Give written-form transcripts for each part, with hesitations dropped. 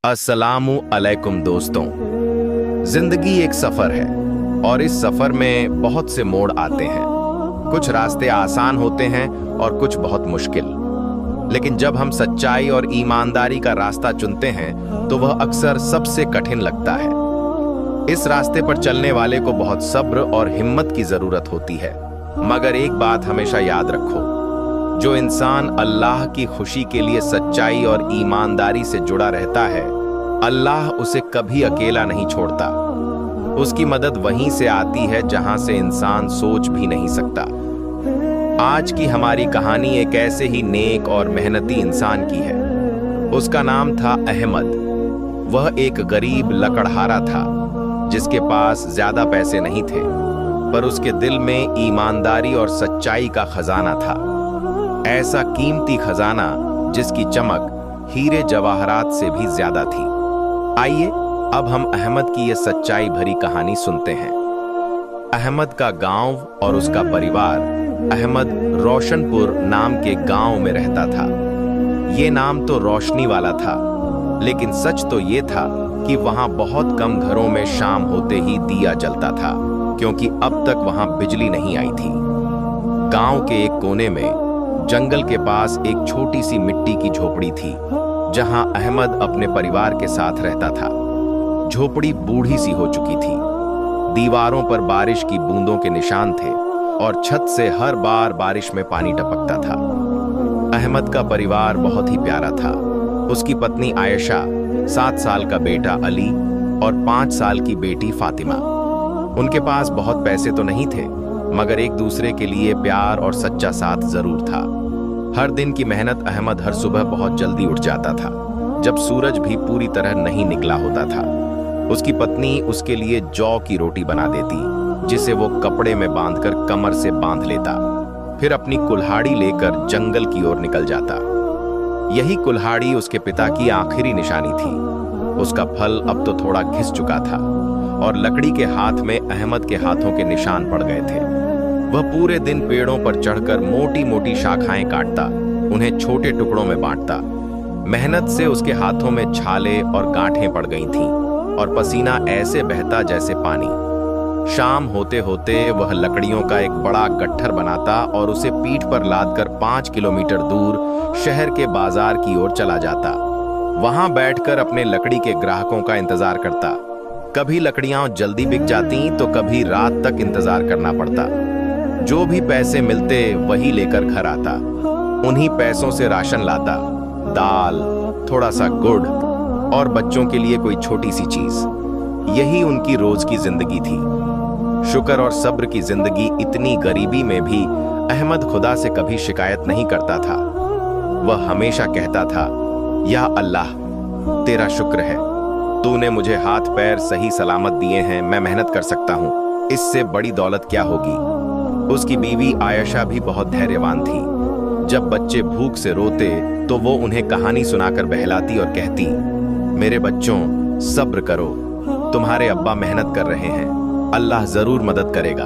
अस्सलामु अलैकुम दोस्तों। जिंदगी एक सफर है और इस सफर में बहुत से मोड़ आते हैं। कुछ रास्ते आसान होते हैं और कुछ बहुत मुश्किल। लेकिन जब हम सच्चाई और ईमानदारी का रास्ता चुनते हैं तो वह अक्सर सबसे कठिन लगता है। इस रास्ते पर चलने वाले को बहुत सब्र और हिम्मत की जरूरत होती है। मगर एक बात हमेशा याद रखो, जो इंसान अल्लाह की खुशी के लिए सच्चाई और ईमानदारी से जुड़ा रहता है, अल्लाह उसे कभी अकेला नहीं छोड़ता। उसकी मदद वहीं से आती है जहां से इंसान सोच भी नहीं सकता। आज की हमारी कहानी एक ऐसे ही नेक और मेहनती इंसान की है। उसका नाम था अहमद। वह एक गरीब लकड़हारा था जिसके पास ज्यादा पैसे नहीं थे, पर उसके दिल में ईमानदारी और सच्चाई का खजाना था। ऐसा कीमती खजाना जिसकी चमक हीरे जवाहरात से भी ज्यादा थी। आइए अब हम अहमद की ये सच्चाई भरी कहानी सुनते हैं। अहमद का गांव और उसका परिवार। अहमद रोशनपुर नाम के गांव में रहता था। ये नाम तो रोशनी वाला था, लेकिन सच तो ये था कि वहां बहुत कम घरों में शाम होते ही दिया जलता था, क्योंकि अब तक वहां बिजली नहीं आई थी। गांव के एक कोने में जंगल के पास एक छोटी सी मिट्टी की झोपड़ी थी, जहां अहमद अपने परिवार के साथ रहता था। झोपड़ी बूढ़ी सी हो चुकी थी। दीवारों पर बारिश की बूंदों के निशान थे और छत से हर बार बारिश में पानी टपकता था। अहमद का परिवार बहुत ही प्यारा था। उसकी पत्नी आयशा, 7 साल का बेटा अली और 5 साल की बेटी फातिमा। उनके पास बहुत पैसे तो नहीं थे, मगर एक दूसरे के लिए प्यार और सच्चा साथ जरूर था। हर दिन की मेहनत अहमद हर सुबह बहुत जल्दी उठ जाता था, जब सूरज भी पूरी तरह नहीं निकला होता था। उसकी पत्नी उसके लिए जौ की रोटी बना देती, जिसे वो कपड़े में बांधकर कमर से बांध लेता। फिर अपनी कुल्हाड़ी लेकर जंगल की ओर निकल जाता। यही कुल्हाड़ी उसके पिता की आखिरी निशानी थी। उसका फल अब तो थोड़ा घिस चुका था और लकड़ी के हाथ में अहमद के हाथों के निशान पड़ गए थे। वह पूरे दिन पेड़ों पर चढ़कर मोटी मोटी शाखाएं काटता, उन्हें छोटे टुकड़ों में बांटता। मेहनत से उसके हाथों में छाले और गांठें पड़ गई थीं और पसीना ऐसे बहता जैसे पानी। शाम होते होते वह लकड़ियों का एक बड़ा गट्ठर बनाता और उसे पीठ पर लादकर 5 किलोमीटर दूर शहर के बाजार की ओर चला जाता। वहां बैठकर अपने लकड़ी के ग्राहकों का इंतजार करता। कभी लकड़ियां जल्दी बिक जाती तो कभी रात तक इंतजार करना पड़ता। जो भी पैसे मिलते वही लेकर घर आता। उन्हीं पैसों से राशन लाता, दाल, थोड़ा सा गुड़ और बच्चों के लिए कोई छोटी सी चीज। यही उनकी रोज की जिंदगी थी। शुक्र और सब्र की जिंदगी। इतनी गरीबी में भी अहमद खुदा से कभी शिकायत नहीं करता था। वह हमेशा कहता था, या अल्लाह, तेरा शुक्र है, तूने मुझे हाथ पैर सही सलामत दिए हैं। मैं मेहनत कर सकता हूँ, इससे बड़ी दौलत क्या होगी। उसकी बीवी आयशा भी बहुत धैर्यवान थी। जब बच्चे भूख से रोते तो वो उन्हें कहानी सुनाकर बहलाती और कहती, मेरे बच्चों, सब्र करो, तुम्हारे अब्बा मेहनत कर रहे हैं, अल्लाह जरूर मदद करेगा।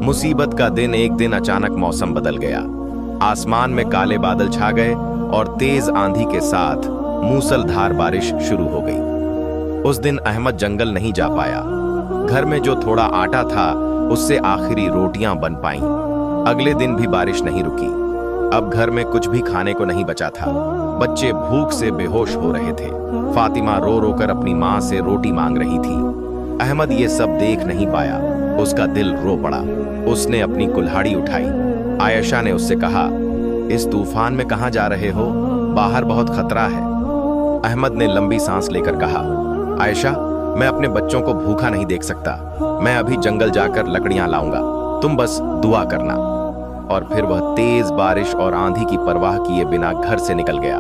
मुसीबत का दिन एक दिन अचानक मौसम बदल गया। आसमान में काले बादल छा गए और तेज आंधी के साथ मूसलधार बारिश शुरू हो गई। उस दिन अहमद जंगल नहीं जा पाया। घर में जो थोड़ा आटा था उससे आखिरी रोटियां बन पाईं। अगले दिन भी बारिश नहीं रुकी। अब घर में कुछ भी खाने को नहीं बचा था। बच्चे भूख से बेहोश हो रहे थे। फातिमा रो रो कर अपनी माँ से रोटी मांग रही थी। अहमद ये सब देख नहीं पाया। उसका दिल रो पड़ा। उसने अपनी कुल्हाड़ी उठाई। आयशा ने उससे कहा, इस तूफान में कहाँ जा रहे हो? बाहर बहुत खतरा है। अहमद ने लंबी सांस लेकर कहा, आयशा, मैं अपने बच्चों को भूखा नहीं देख सकता। मैं अभी जंगल जाकर लकड़ियां लाऊंगा, तुम बस दुआ करना। और फिर वह तेज बारिश और आंधी की परवाह किए बिना घर से निकल गया।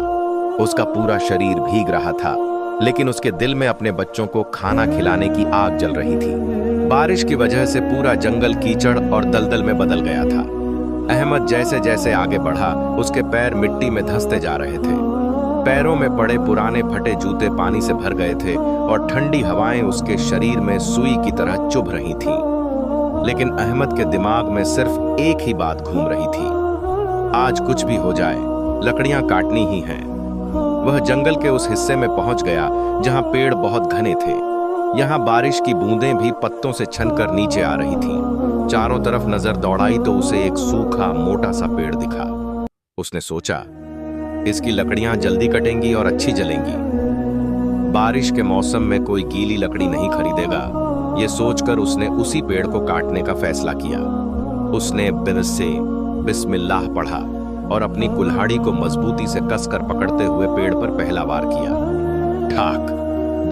उसका पूरा शरीर भीग रहा था, लेकिन उसके दिल में अपने बच्चों को खाना खिलाने की आग जल रही थी। बारिश की वजह से पूरा जंगल कीचड़ और दलदल में बदल गया था। अहमद जैसे जैसे आगे बढ़ा, उसके पैर मिट्टी में धंसते जा रहे थे। पैरों में पड़े पुराने फटे जूते पानी से भर गए थे और ठंडी हवाएं उसके शरीर में सुई की तरह चुभ रही थीं। लेकिन अहमद के दिमाग में सिर्फ एक ही बात घूम रही थी, आज कुछ भी हो जाए, लकड़ियां काटनी ही हैं। वह जंगल के उस हिस्से में पहुंच गया जहां पेड़ बहुत घने थे। यहाँ बारिश की बूंदें भी पत्तों से छनकर नीचे आ रही थीं। चारों तरफ नजर दौड़ाई तो उसे एक सूखा मोटा सा पेड़ दिखा। उसने सोचा, इसकी लकड़ियां जल्दी कटेंगी और अच्छी जलेंगी। बारिश के मौसम में कोई गीली लकड़ी नहीं खरीदेगा। ये सोचकर उसने उसी पेड़ को काटने का फैसला किया। उसने बिरसे बिस्मिल्लाह पढ़ा और अपनी कुल्हाड़ी को मजबूती से कसकर पकड़ते हुए पेड़ पर पहला वार किया। ठाक!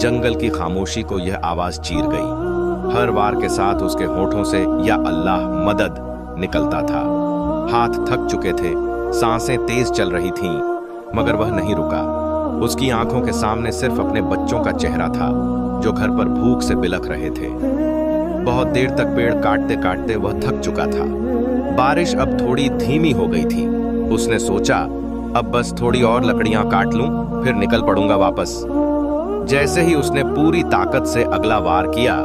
जंगल की खामोशी को यह आवाज चीर गई। हर वार के साथ उसके होठों से या अल्लाह मदद निकलता था। हाथ थक चुके थे, सांसें तेज चल रही थीं, मगर वह नहीं रुका। उसकी आंखों के सामने सिर्फ अपने बच्चों का चेहरा था जो घर पर भूख से बिलख रहे थे। बहुत देर तक पेड़ काटते काटते वह थक चुका था। बारिश अब थोड़ी धीमी हो गई थी। उसने सोचा, अब बस थोड़ी और लकड़ियां काट लूं, फिर निकल पड़ूंगा वापस। जैसे ही उसने पूरी ताकत से अगला वार किया,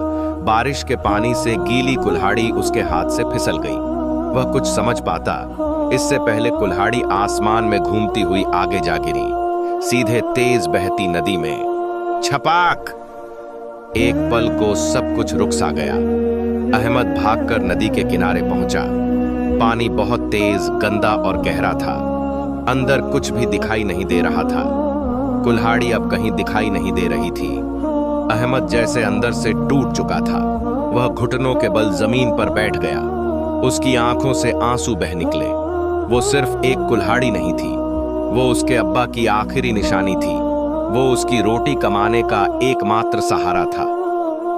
बारिश के पानी से गीली कुल्हाड़ी उसके हाथ से फिसल गई। वह कुछ समझ पाता इससे पहले कुल्हाड़ी आसमान में घूमती हुई आगे जा गिरी, सीधे तेज बहती नदी में। छपाक! एक पल को सब कुछ रुक सा गया। अहमद भागकर नदी के किनारे पहुंचा। पानी बहुत तेज, गंदा और गहरा था। अंदर कुछ भी दिखाई नहीं दे रहा था। कुल्हाड़ी अब कहीं दिखाई नहीं दे रही थी। अहमद जैसे अंदर से टूट चुका था। वह घुटनों के बल जमीन पर बैठ गया। उसकी आंखों से आंसू बह निकले। वो सिर्फ एक कुल्हाड़ी नहीं थी, वो उसके अब्बा की आखिरी निशानी थी। वो उसकी रोटी कमाने का एकमात्र सहारा था।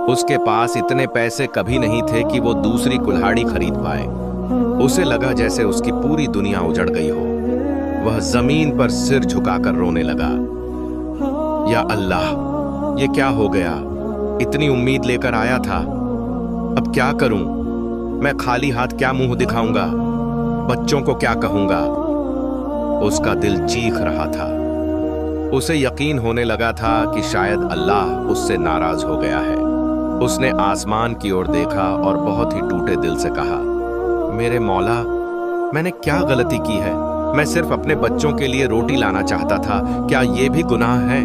उसके पास इतने पैसे कभी नहीं थे कि वो दूसरी कुल्हाड़ी खरीद पाए। उसे लगा जैसे उसकी पूरी दुनिया उजड़ गई हो। वह जमीन पर सिर झुकाकर रोने लगा। या अल्लाह, ये क्या हो गया? इतनी उम्मीद लेकर आया था, अब क्या करूं? मैं खाली हाथ क्या मुंह दिखाऊंगा? बच्चों को क्या कहूंगा? उसका दिल चीख रहा था। उसे यकीन होने लगा था कि शायद अल्लाह उससे नाराज हो गया है। उसने आसमान की ओर देखा और बहुत ही टूटे दिल से कहा, मेरे मौला, मैंने क्या गलती की है? मैं सिर्फ अपने बच्चों के लिए रोटी लाना चाहता था। क्या ये भी गुनाह है?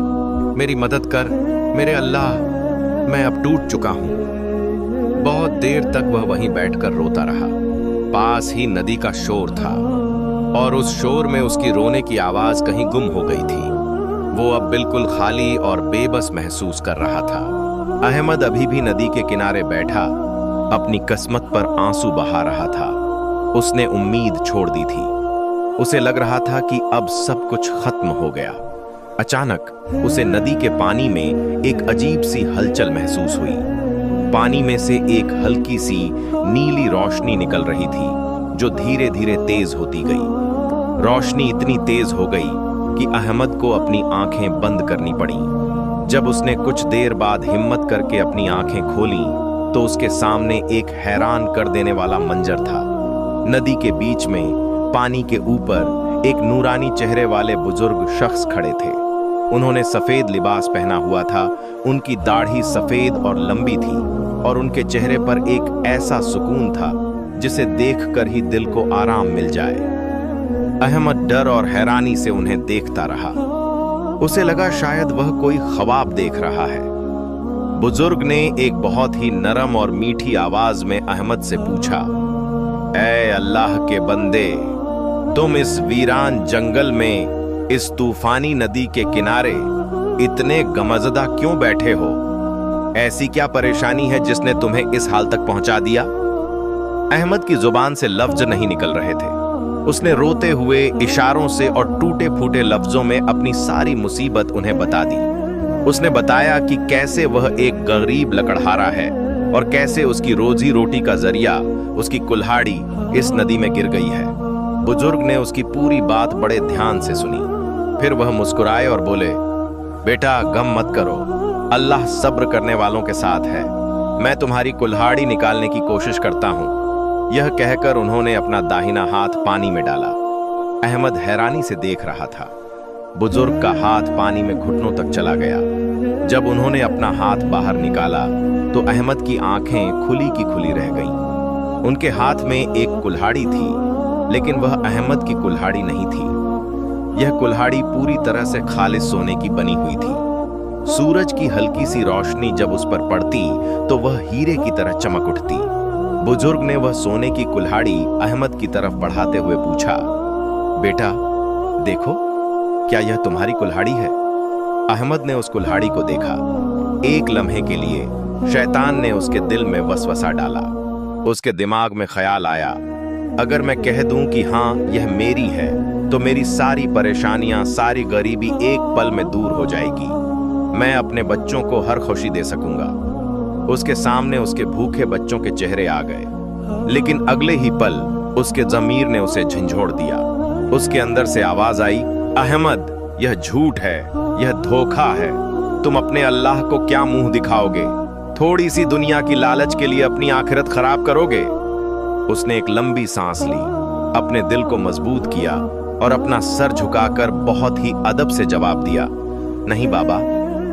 मेरी मदद कर मेरे अल्लाह, मैं अब टूट चुका हूं। बहुत देर तक वह वहीं बैठकर रोता रहा। पास ही नदी का शोर था और उस शोर में उसकी रोने की आवाज कहीं गुम हो गई थी। वो अब बिल्कुल खाली और बेबस महसूस कर रहा था। अहमद अभी भी नदी के किनारे बैठा अपनी किस्मत पर आंसू बहा रहा था। उसने उम्मीद छोड़ दी थी। उसे लग रहा था कि अब सब कुछ खत्म हो गया। अचानक उसे नदी के पानी में एक अजीब सी हलचल महसूस हुई। पानी में से एक हल्की सी नीली रोशनी निकल रही थी जो धीरे धीरे तेज होती गई। रोशनी इतनी तेज हो गई कि अहमद को अपनी आंखें बंद करनी पड़ी। जब उसने कुछ देर बाद हिम्मत करके अपनी आंखें खोलीं, तो उसके सामने एक हैरान कर देने वाला मंजर था। नदी के बीच में पानी के ऊपर एक नूरानी चेहरे वाले बुजुर्ग शख्स खड़े थे। उन्होंने सफेद लिबास पहना हुआ था। उनकी दाढ़ी सफेद और लंबी थी और उनके चेहरे पर एक ऐसा सुकून था जिसे देखकर ही दिल को आराम मिल जाए। अहमद डर और हैरानी से उन्हें देखता रहा। उसे लगा शायद वह कोई ख्वाब देख रहा है। बुजुर्ग ने एक बहुत ही नरम और मीठी आवाज में अहमद से पूछा, ऐ अल्लाह के बंदे, तुम इस वीरान जंगल में इस तूफानी नदी के किनारे इतने गमज़दा क्यों बैठे हो? ऐसी क्या परेशानी है जिसने तुम्हें इस हाल तक पहुंचा दिया? अहमद की जुबान से लफ्ज नहीं निकल रहे थे। उसने रोते हुए इशारों से और टूटे फूटे लफ्जों में अपनी सारी मुसीबत उन्हें बता दी। उसने बताया कि कैसे वह एक गरीब लकड़हारा है और कैसे उसकी रोजी रोटी का जरिया उसकी कुल्हाड़ी इस नदी में गिर गई है। बुजुर्ग ने उसकी पूरी बात बड़े ध्यान से सुनी। फिर वह मुस्कुराए और बोले, बेटा गम मत करो, अल्लाह सब्र करने वालों के साथ है। मैं तुम्हारी कुल्हाड़ी निकालने की कोशिश करता हूं। यह कहकर उन्होंने अपना दाहिना हाथ पानी में डाला। अहमद हैरानी से देख रहा था। बुजुर्ग का हाथ पानी में घुटनों तक चला गया। जब उन्होंने अपना हाथ बाहर निकाला तो अहमद की आंखें खुली की खुली रह गईं। उनके हाथ में एक कुल्हाड़ी थी, लेकिन वह अहमद की कुल्हाड़ी नहीं थी। यह कुल्हाड़ी पूरी तरह से खालिस सोने की बनी हुई थी। सूरज की हल्की सी रोशनी जब उस पर पड़ती तो वह हीरे की तरह चमक उठती। बुजुर्ग ने वह सोने की कुल्हाड़ी अहमद की तरफ बढ़ाते हुए पूछा, बेटा देखो, क्या यह तुम्हारी कुल्हाड़ी है? अहमद ने उस कुल्हाड़ी को देखा। एक लम्हे के लिए शैतान ने उसके दिल में वसवसा डाला। उसके दिमाग में ख्याल आया, अगर मैं कह दूं कि हाँ यह मेरी है तो मेरी सारी परेशानियां, सारी गरीबी एक पल में दूर हो जाएगी। मैं अपने बच्चों को हर खुशी दे सकूंगा। उसके सामने उसके भूखे बच्चों के चेहरे आ गए, लेकिन अगले ही पल उसके ज़मीर ने उसे झंझोड़ दिया। उसके अंदर से आवाज आई, अहमद यह झूठ है, यह धोखा है। तुम अपने अल्लाह को क्या मुंह दिखाओगे? थोड़ी सी दुनिया की लालच के लिए अपनी आखिरत खराब करोगे? उसने एक लंबी सांस ली, अपने दिल को मजबूत किया और अपना सर झुकाकर बहुत ही अदब से जवाब दिया, नहीं बाबा,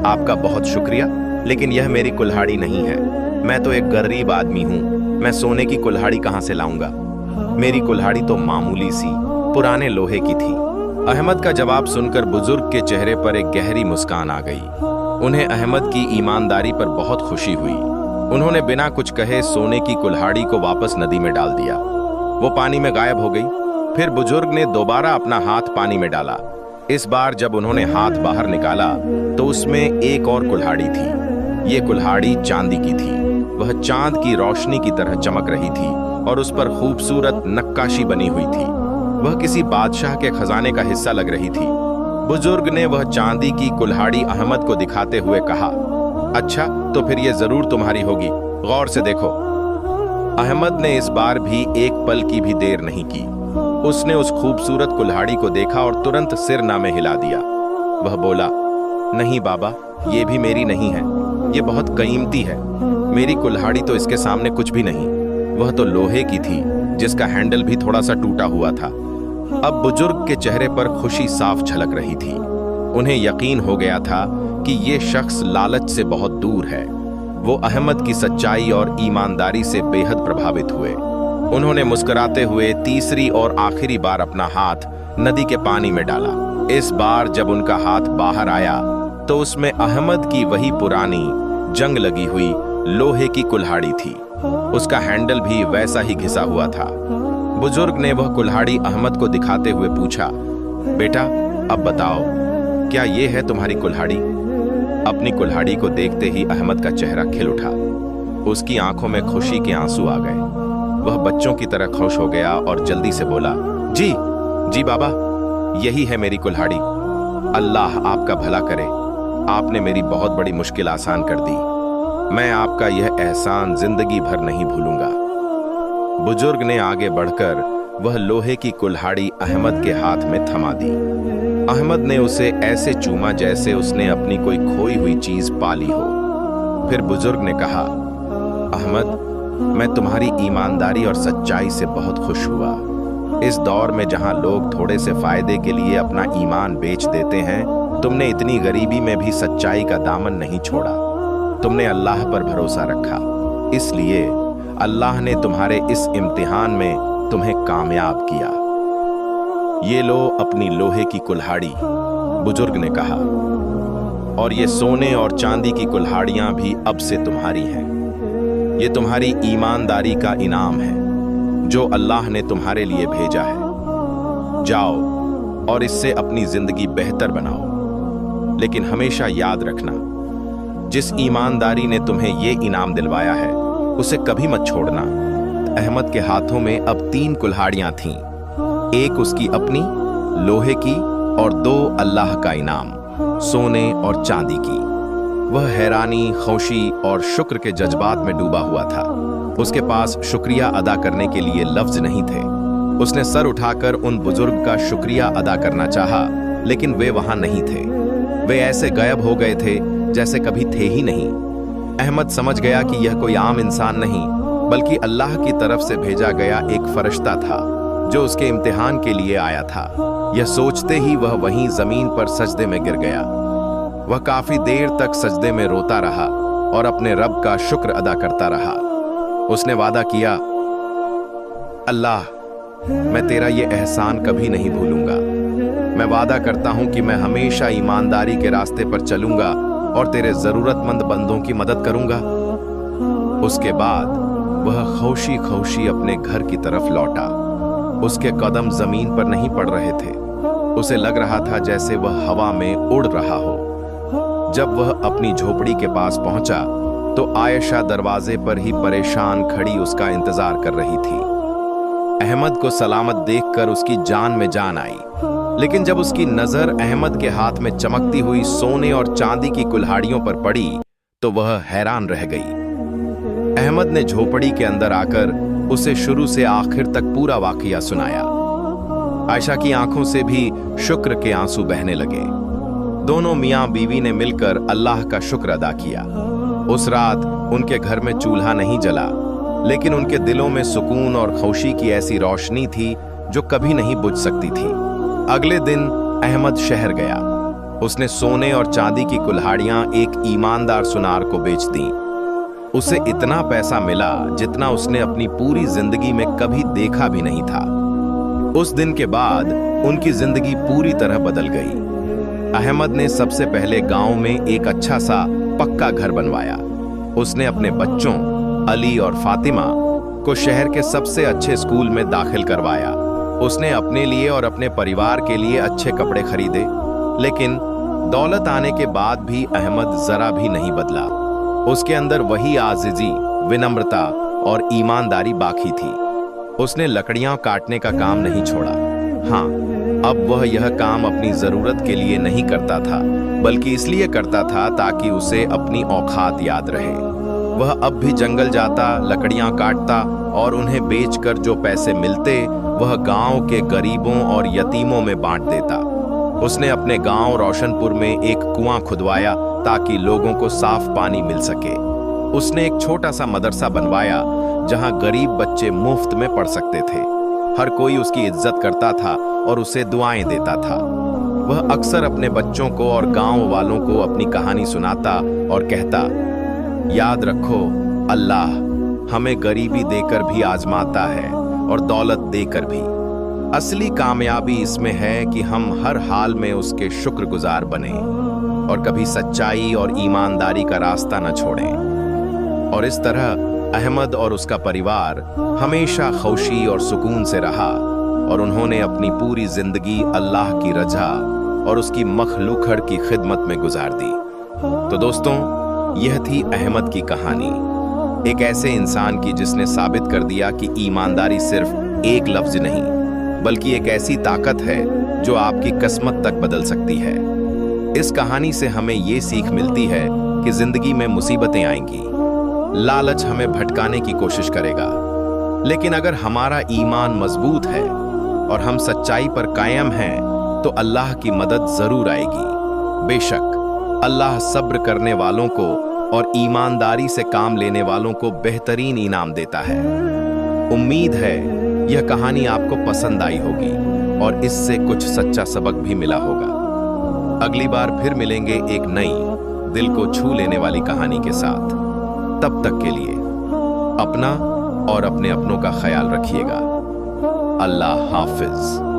आपका बहुत शुक्रिया, लेकिन यह मेरी कुल्हाड़ी नहीं है। मैं तो एक गरीब आदमी हूँ, मैं सोने की कुल्हाड़ी कहाँ से लाऊंगा? मेरी कुल्हाड़ी तो मामूली सी पुराने लोहे की थी। अहमद का जवाब सुनकर बुजुर्ग के चेहरे पर एक गहरी मुस्कान आ गई। उन्हें अहमद की ईमानदारी पर बहुत खुशी हुई। उन्होंने बिना कुछ कहे सोने की कुल्हाड़ी को वापस नदी में डाल दिया। वो पानी में गायब हो गई। फिर बुजुर्ग ने दोबारा अपना हाथ पानी में डाला। इस बार जब उन्होंने हाथ बाहर निकाला तो उसमें एक और कुल्हाड़ी थी। ये कुल्हाड़ी चांदी की थी। वह चांद की रोशनी की तरह चमक रही थी और उस पर खूबसूरत नक्काशी बनी हुई थी। वह किसी बादशाह के खजाने का हिस्सा लग रही थी। बुजुर्ग ने वह चांदी की कुल्हाड़ी अहमद को दिखाते हुए कहा, अच्छा तो फिर यह जरूर तुम्हारी होगी, गौर से देखो। अहमद ने इस बार भी एक पल की भी देर नहीं की। उसने उस खूबसूरत कुल्हाड़ी को देखा और तुरंत सिर नामे हिला दिया। वह बोला, नहीं बाबा, ये भी मेरी नहीं है, ये बहुत कीमती है। मेरी कुल्हाड़ी तो इसके सामने कुछ भी नहीं। वह तो लोहे की थी जिसका हैंडल भी थोड़ा सा टूटा हुआ था। अब बुजुर्ग के चेहरे पर खुशी साफ झलक रही थी। उन्हें यकीन हो गया था कि ये शख्स लालच से बहुत दूर है। वो अहमद की सच्चाई और ईमानदारी से बेहद प्रभावित हुए। उन्होंने मुस्कुराते हुए तीसरी और आखिरी बार अपना हाथ नदी के पानी में डाला। इस बार जब उनका हाथ बाहर आया तो उसमें अहमद की वही पुरानी जंग लगी हुई लोहे की कुल्हाड़ी थी। उसका हैंडल भी वैसा ही घिसा हुआ था। बुजुर्ग ने वह कुल्हाड़ी अहमद को दिखाते हुए पूछा, बेटा अब बताओ, क्या ये है तुम्हारी कुल्हाड़ी? अपनी कुल्हाड़ी को देखते ही अहमद का चेहरा खिल उठा। उसकी आंखों में खुशी के आंसू आ गए। वह बच्चों की तरह खुश हो गया और जल्दी से बोला, जी जी बाबा, यही है मेरी कुल्हाड़ी। अल्लाह आपका भला करे, आपने मेरी बहुत बड़ी मुश्किल आसान कर दी। मैं आपका यह एहसान जिंदगी भर नहीं भूलूंगा। बुजुर्ग ने आगे बढ़कर वह लोहे की कुल्हाड़ी अहमद के हाथ में थमा दी। अहमद ने उसे ऐसे चूमा जैसे उसने अपनी कोई खोई हुई चीज पाली हो। फिर बुजुर्ग ने कहा, अहमद, मैं तुम्हारी ईमानदारी और सच्चाई से बहुत खुश हुआ। इस दौर में जहां लोग थोड़े से फायदे के लिए अपना ईमान बेच देते हैं, तुमने इतनी गरीबी में भी सच्चाई का दामन नहीं छोड़ा। तुमने अल्लाह पर भरोसा रखा, इसलिए अल्लाह ने तुम्हारे इस इम्तिहान में तुम्हें कामयाब किया। ये लो अपनी लोहे की कुल्हाड़ी, बुजुर्ग ने कहा, और ये सोने और चांदी की कुल्हाड़ियां भी अब से तुम्हारी हैं। ये तुम्हारी ईमानदारी का इनाम है जो अल्लाह ने तुम्हारे लिए भेजा है। जाओ और इससे अपनी जिंदगी बेहतर बनाओ, लेकिन हमेशा याद रखना, जिस ईमानदारी ने तुम्हें ये इनाम दिलवाया है उसे कभी मत छोड़ना। अहमद के हाथों में अब 3 कुल्हाड़ियां थीं, एक उसकी अपनी लोहे की और 2 अल्लाह का इनाम सोने और चांदी की। वह हैरानी, खुशी और शुक्र के जज्बात में डूबा हुआ था। उसके पास शुक्रिया अदा करने के लिए लफ्ज नहीं थे। उसने सर उठाकर उन बुजुर्ग का शुक्रिया अदा करना चाहा, लेकिन वे वहां नहीं थे। वे ऐसे गायब हो गए थे जैसे कभी थे ही नहीं। अहमद समझ गया कि यह कोई आम इंसान नहीं, बल्कि अल्लाह की तरफ से भेजा गया एक फरिश्ता था जो उसके इम्तिहान के लिए आया था। यह सोचते ही वह वहीं जमीन पर सजदे में गिर गया। वह काफी देर तक सजदे में रोता रहा और अपने रब का शुक्र अदा करता रहा। उसने वादा किया, अल्लाह, मैं तेरा ये एहसान कभी नहीं भूलूंगा। मैं वादा करता हूं कि मैं हमेशा ईमानदारी के रास्ते पर चलूंगा और तेरे जरूरतमंद बंदों की मदद करूंगा। उसके बाद वह खौशी खौशी अपने घर की तरफ लौटा। उसके कदम जमीन पर नहीं पड़ रहे थे। उसे लग रहा था जैसे वह हवा में उड़ रहा हो। जब वह अपनी झोपड़ी के पास पहुंचा तो आयशा दरवाजे पर ही परेशान खड़ी उसका इंतजार कर रही थी। अहमद को सलामत देखकर उसकी जान में जान आई, लेकिन जब उसकी नजर अहमद के हाथ में चमकती हुई सोने और चांदी की कुल्हाड़ियों पर पड़ी तो वह हैरान रह गई। अहमद ने झोपड़ी के अंदर आकर उसे शुरू से आखिर तक पूरा वाकया सुनाया। आयशा की आंखों से भी शुक्र के आंसू बहने लगे। दोनों मियां बीवी ने मिलकर अल्लाह का शुक्र अदा किया। उस रात उनके घर में चूल्हा नहीं जला, लेकिन उनके दिलों में सुकून और खुशी की ऐसी रोशनी थी जो कभी नहीं बुझ सकती थी। अगले दिन अहमद शहर गया। उसने सोने और चांदी की कुल्हाड़ियां एक ईमानदार सुनार को बेच दी। उसे इतना पैसा मिला जितना उसने अपनी पूरी जिंदगी में कभी देखा भी नहीं था। उस दिन के बाद उनकी जिंदगी पूरी तरह बदल गई। अहमद ने सबसे पहले गांव में एक अच्छा सा पक्का घर बनवाया। उसने अपने बच्चों अली और फातिमा को शहर के सबसे अच्छे स्कूल में दाखिल करवाया। उसने अपने लिए और अपने परिवार के लिए अच्छे कपड़े खरीदे, लेकिन दौलत आने के बाद भी अहमद जरा भी नहीं बदला। उसके अंदर वही आजिजी, विनम्रता और ईमानदारी बाकी थी। उसने लकड़ियां काटने का काम नहीं छोड़ा। हाँ, अब वह यह काम अपनी जरूरत के लिए नहीं करता था, बल्कि इसलिए करता था ताकि उसे अपनी औकात याद रहे। वह अब भी जंगल जाता, लकड़ियां काटता और उन्हें बेचकर जो पैसे मिलते वह गांव के गरीबों और यतीमों में बांट देता। उसने अपने गांव रोशनपुर में एक कुआं खुदवाया ताकि लोगों को साफ पानी मिल सके। उसने एक छोटा सा मदरसा बनवाया जहां गरीब बच्चे मुफ्त में पढ़ सकते थे। हर कोई उसकी इज्जत करता था और उसे दुआएं देता था। वह अक्सर अपने बच्चों को और गांव वालों को अपनी कहानी सुनाता और कहता, याद रखो, अल्लाह हमें गरीबी देकर भी आजमाता है और दौलत देकर भी। असली कामयाबी इसमें है कि हम हर हाल में उसके शुक्रगुजार बने और कभी सच्चाई और ईमानदारी का रास्ता न छोड़ें। और इस तरह अहमद और उसका परिवार हमेशा खुशी और सुकून से रहा और उन्होंने अपनी पूरी जिंदगी अल्लाह की रजा और उसकी मखलूकड़ की खिदमत में गुजार दी। तो दोस्तों, यह थी अहमद की कहानी, एक ऐसे इंसान की जिसने साबित कर दिया कि ईमानदारी सिर्फ एक लफ्ज नहीं, बल्कि एक ऐसी ताकत है जो आपकी किस्मत तक बदल सकती है। इस कहानी से हमें ये सीख मिलती है कि जिंदगी में मुसीबतें आएंगी, लालच हमें भटकाने की कोशिश करेगा, लेकिन अगर हमारा ईमान मजबूत है और हम सच्चाई पर कायम हैं तो अल्लाह की मदद जरूर आएगी। बेशक अल्लाह सब्र करने वालों को और ईमानदारी से काम लेने वालों को बेहतरीन इनाम देता है। उम्मीद है यह कहानी आपको पसंद आई होगी और इससे कुछ सच्चा सबक भी मिला होगा। अगली बार फिर मिलेंगे एक नई, दिल को छू लेने वाली कहानी के साथ। तब तक के लिए अपना और अपने अपनों का ख्याल रखिएगा। अल्लाह हाफिज।